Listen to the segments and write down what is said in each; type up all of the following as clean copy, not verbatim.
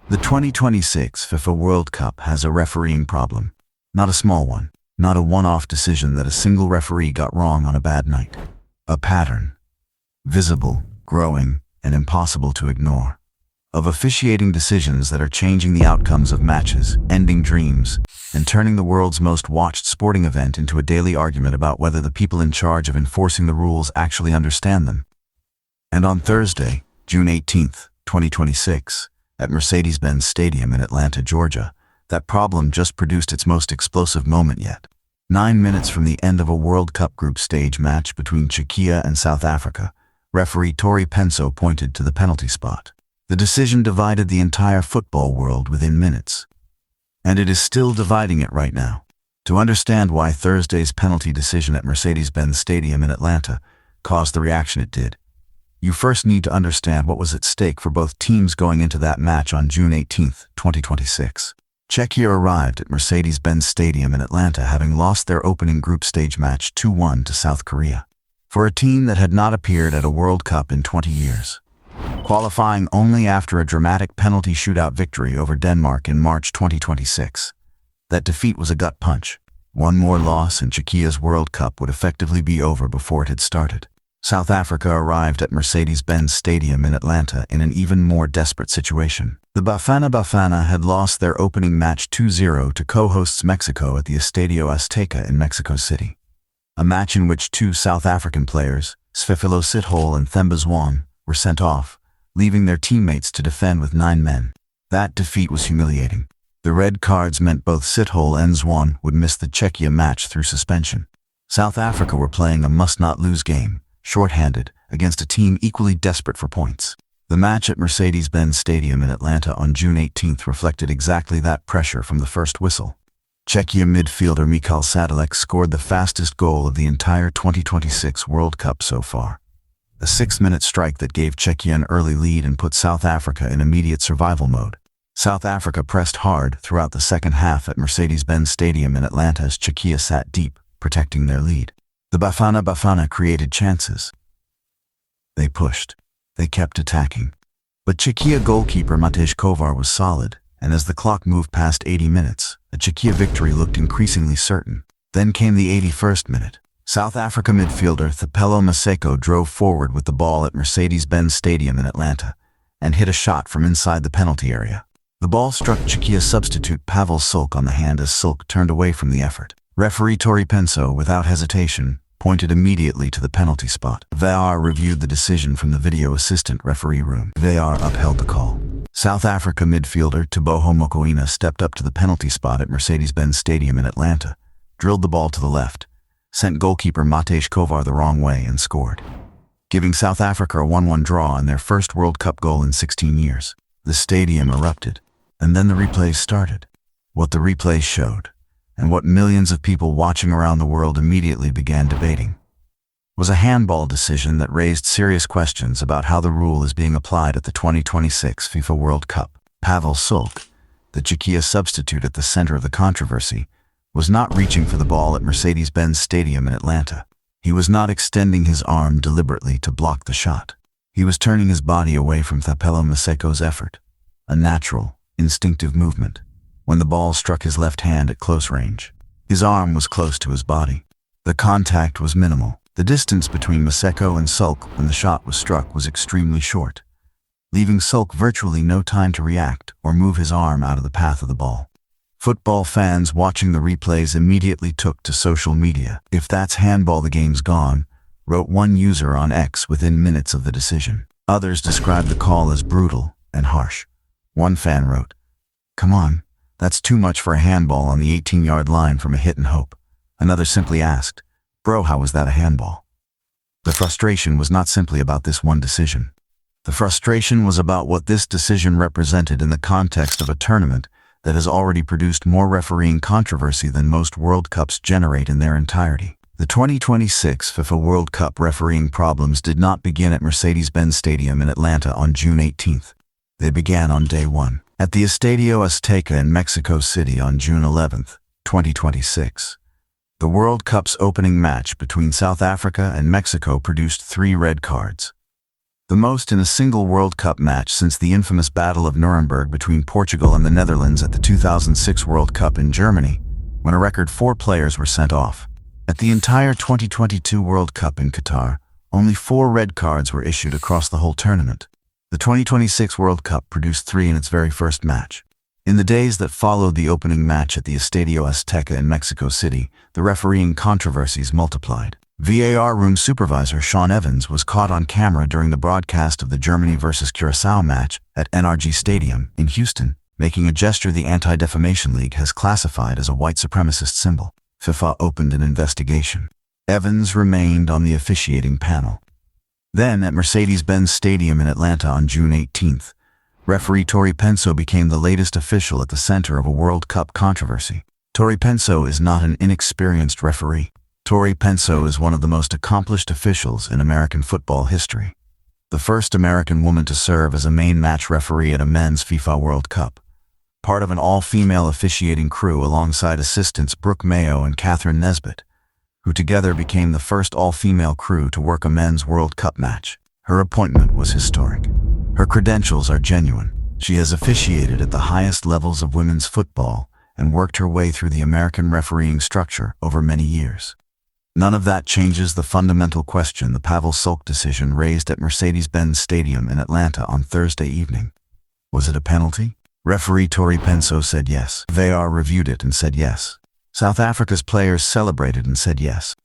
The 2026 FIFA World Cup has a refereeing problem. Not a small one. Not a one-off decision that a single referee got wrong on a bad night. A pattern. Visible, growing, and impossible to ignore. Of officiating decisions that are changing the outcomes of matches, ending dreams, and turning the world's most watched sporting event into a daily argument about whether the people in charge of enforcing the rules actually understand them. And on Thursday, June 18th, 2026, at Mercedes-Benz Stadium in Atlanta, Georgia, that problem just produced its most explosive moment yet. 9 minutes from the end of a World Cup group stage match between Czechia and South Africa, referee Tori Penso pointed to the penalty spot. The decision divided the entire football world within minutes. And it is still dividing it right now. To understand why Thursday's penalty decision at Mercedes-Benz Stadium in Atlanta caused the reaction it did, you first need to understand what was at stake for both teams going into that match on June 18, 2026. Czechia arrived at Mercedes-Benz Stadium in Atlanta having lost their opening group stage match 2-1 to South Korea. For a team that had not appeared at a World Cup in 20 years. Qualifying only after a dramatic penalty shootout victory over Denmark in March 2026. That defeat was a gut punch. One more loss and Czechia's World Cup would effectively be over before it had started. South Africa arrived at Mercedes-Benz Stadium in Atlanta in an even more desperate situation. The Bafana had lost their opening match 2-0 to co-hosts Mexico at the Estadio Azteca in Mexico City. A match in which two South African players, Sfefilo Sithole and Themba Zwane, were sent off, leaving their teammates to defend with 9 men. That defeat was humiliating. The red cards meant both Sithole and Zwane would miss the Czechia match through suspension. South Africa were playing a must-not-lose game, short-handed, against a team equally desperate for points. The match at Mercedes-Benz Stadium in Atlanta on June 18th reflected exactly that pressure from the first whistle. Czechia midfielder Michal Sadilek scored the fastest goal of the entire 2026 World Cup so far. A 6-minute strike that gave Czechia an early lead and put South Africa in immediate survival mode. South Africa pressed hard throughout the second half at Mercedes-Benz Stadium in Atlanta as Czechia sat deep, protecting their lead. The Bafana created chances. They pushed. They kept attacking. But Czechia goalkeeper Matej Kovar was solid, and as the clock moved past 80 minutes, a Czechia victory looked increasingly certain. Then came the 81st minute. South Africa midfielder Thapelo Maseko drove forward with the ball at Mercedes-Benz Stadium in Atlanta and hit a shot from inside the penalty area. The ball struck Czechia substitute Pavel Sulc on the hand as Sulc turned away from the effort. Referee Tori Penso, without hesitation, pointed immediately to the penalty spot. VAR reviewed the decision from the video assistant referee room. VAR upheld the call. South Africa midfielder Teboho Mokoena stepped up to the penalty spot at Mercedes-Benz Stadium in Atlanta, drilled the ball to the left, sent goalkeeper Matej Kovar the wrong way and scored, giving South Africa a 1-1 draw in their first World Cup goal in 16 years. The stadium erupted, and then the replays started. What the replays showed, and what millions of people watching around the world immediately began debating, was a handball decision that raised serious questions about how the rule is being applied at the 2026 FIFA World Cup. Pavel Sulc, the Czechia substitute at the center of the controversy, was not reaching for the ball at Mercedes-Benz Stadium in Atlanta. He was not extending his arm deliberately to block the shot. He was turning his body away from Thapelo Maseko's effort, a natural, instinctive movement, when the ball struck his left hand at close range. His arm was close to his body. The contact was minimal. The distance between Maseko and Sulc when the shot was struck was extremely short, leaving Sulc virtually no time to react or move his arm out of the path of the ball. Football fans watching the replays immediately took to social media. "If that's handball, the game's gone," wrote one user on X within minutes of the decision. Others described the call as brutal and harsh. One fan wrote, "Come on, that's too much for a handball on the 18-yard line from a hit and hope." Another simply asked, "Bro, how was that a handball?" The frustration was not simply about this one decision. The frustration was about what this decision represented in the context of a tournament that has already produced more refereeing controversy than most World Cups generate in their entirety. The 2026 FIFA World Cup refereeing problems did not begin at Mercedes-Benz Stadium in Atlanta on June 18th. They began on day one, at the Estadio Azteca in Mexico City on June 11th, 2026. The World Cup's opening match between South Africa and Mexico produced 3 red cards. the most in a single World Cup match since the infamous Battle of Nuremberg between Portugal and the Netherlands at the 2006 World Cup in Germany, when a record 4 players were sent off. At the entire 2022 World Cup in Qatar, only 4 red cards were issued across the whole tournament. The 2026 World Cup produced 3 in its very first match. In the days that followed the opening match at the Estadio Azteca in Mexico City, the refereeing controversies multiplied. VAR room supervisor Sean Evans was caught on camera during the broadcast of the Germany vs. Curaçao match at NRG Stadium in Houston, making a gesture the Anti-Defamation League has classified as a white supremacist symbol. FIFA opened an investigation. Evans remained on the officiating panel. Then, at Mercedes-Benz Stadium in Atlanta on June 18th, referee Tori Penso became the latest official at the center of a World Cup controversy. Tori Penso is not an inexperienced referee. Tori Penso is one of the most accomplished officials in American football history. The first American woman to serve as a main match referee at a men's FIFA World Cup. Part of an all-female officiating crew alongside assistants Brooke Mayo and Catherine Nesbitt, who together became the first all-female crew to work a men's World Cup match. Her appointment was historic. Her credentials are genuine. She has officiated at the highest levels of women's football and worked her way through the American refereeing structure over many years. None of that changes the fundamental question the Pavel Sulc decision raised at Mercedes-Benz Stadium in Atlanta on Thursday evening. Was it a penalty? Referee Tori Penso said yes. VAR reviewed it and said yes. South Africa's players celebrated and said yes.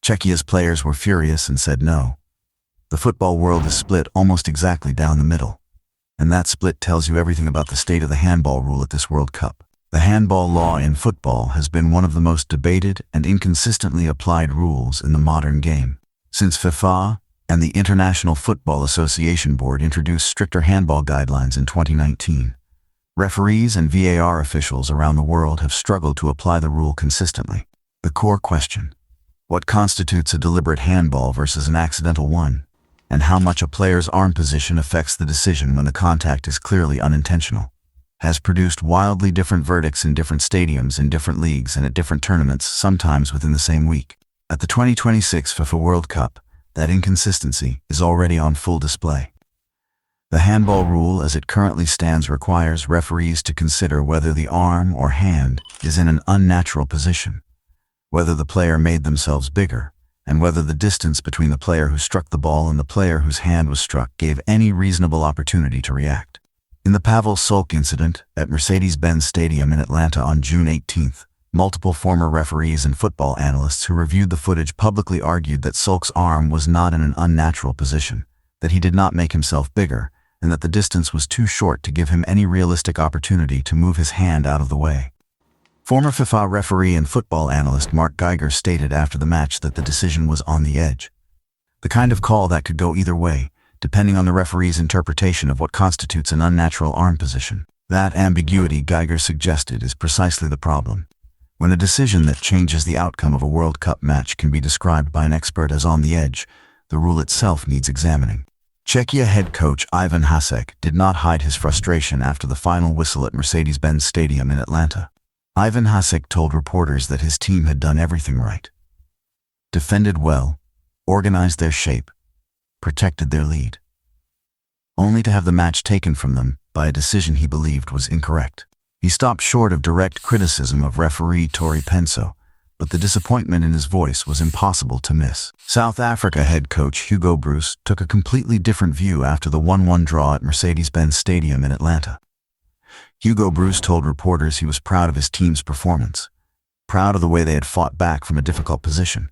Czechia's players were furious and said no. The football world is split almost exactly down the middle. And that split tells you everything about the state of the handball rule at this World Cup. The handball law in football has been one of the most debated and inconsistently applied rules in the modern game. Since FIFA and the International Football Association Board introduced stricter handball guidelines in 2019, referees and VAR officials around the world have struggled to apply the rule consistently. The core question: what constitutes a deliberate handball versus an accidental one, and how much a player's arm position affects the decision when the contact is clearly unintentional, has produced wildly different verdicts in different stadiums, in different leagues, and at different tournaments, sometimes within the same week. At the 2026 FIFA World Cup, that inconsistency is already on full display. The handball rule as it currently stands requires referees to consider whether the arm or hand is in an unnatural position, whether the player made themselves bigger, and whether the distance between the player who struck the ball and the player whose hand was struck gave any reasonable opportunity to react. In the Pavel Sulc incident at Mercedes-Benz Stadium in Atlanta on June 18th, multiple former referees and football analysts who reviewed the footage publicly argued that Sulc's arm was not in an unnatural position, that he did not make himself bigger, and that the distance was too short to give him any realistic opportunity to move his hand out of the way. Former FIFA referee and football analyst Mark Geiger stated after the match that the decision was on the edge. The kind of call that could go either way, depending on the referee's interpretation of what constitutes an unnatural arm position. That ambiguity, Geiger suggested, is precisely the problem. When a decision that changes the outcome of a World Cup match can be described by an expert as on the edge, the rule itself needs examining. Czechia head coach Ivan Hasek did not hide his frustration after the final whistle at Mercedes-Benz Stadium in Atlanta. Ivan Hasek told reporters that his team had done everything right. Defended well, organized their shape, protected their lead, only to have the match taken from them by a decision he believed was incorrect. He stopped short of direct criticism of referee Tori Penso, but the disappointment in his voice was impossible to miss. South Africa head coach Hugo Broos took a completely different view after the 1-1 draw at Mercedes-Benz Stadium in Atlanta. Hugo Broos told reporters he was proud of his team's performance, proud of the way they had fought back from a difficult position,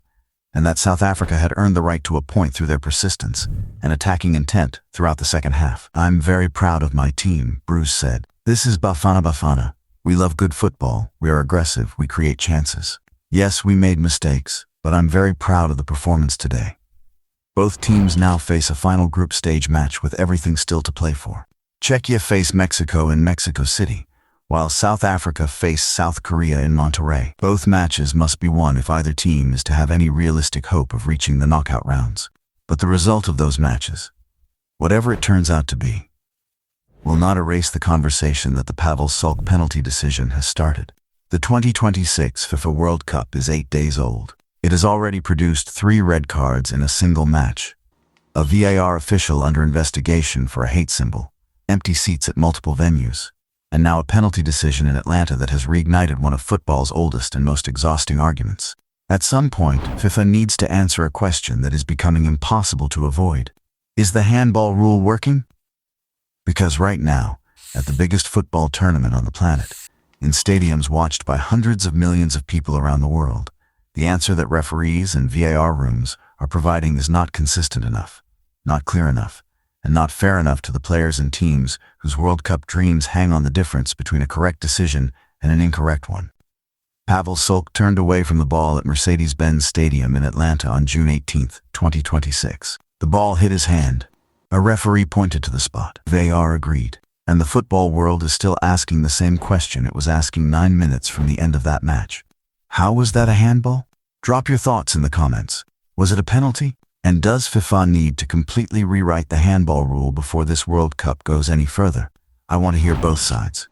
and that South Africa had earned the right to a point through their persistence and attacking intent throughout the second half. "I'm very proud of my team," Bruce said. "This is Bafana Bafana. We love good football, we are aggressive, we create chances. Yes, we made mistakes, but I'm very proud of the performance today." Both teams now face a final group stage match with everything still to play for. Czechia face Mexico in Mexico City, while South Africa face South Korea in Monterrey. Both matches must be won if either team is to have any realistic hope of reaching the knockout rounds. But the result of those matches, whatever it turns out to be, will not erase the conversation that the Pavel Sulc penalty decision has started. The 2026 FIFA World Cup is 8 days old. It has already produced 3 red cards in a single match. A VAR official under investigation for a hate symbol, empty seats at multiple venues, and now a penalty decision in Atlanta that has reignited one of football's oldest and most exhausting arguments. At some point, FIFA needs to answer a question that is becoming impossible to avoid. Is the handball rule working? Because right now, at the biggest football tournament on the planet, in stadiums watched by hundreds of millions of people around the world, the answer that referees and VAR rooms are providing is not consistent enough, not clear enough, and not fair enough to the players and teams whose World Cup dreams hang on the difference between a correct decision and an incorrect one. Pavel Sulc turned away from the ball at Mercedes-Benz Stadium in Atlanta on June 18, 2026. The ball hit his hand. A referee pointed to the spot. VAR agreed. And the football world is still asking the same question it was asking 9 minutes from the end of that match. How was that a handball? Drop your thoughts in the comments. Was it a penalty? And does FIFA need to completely rewrite the handball rule before this World Cup goes any further? I want to hear both sides.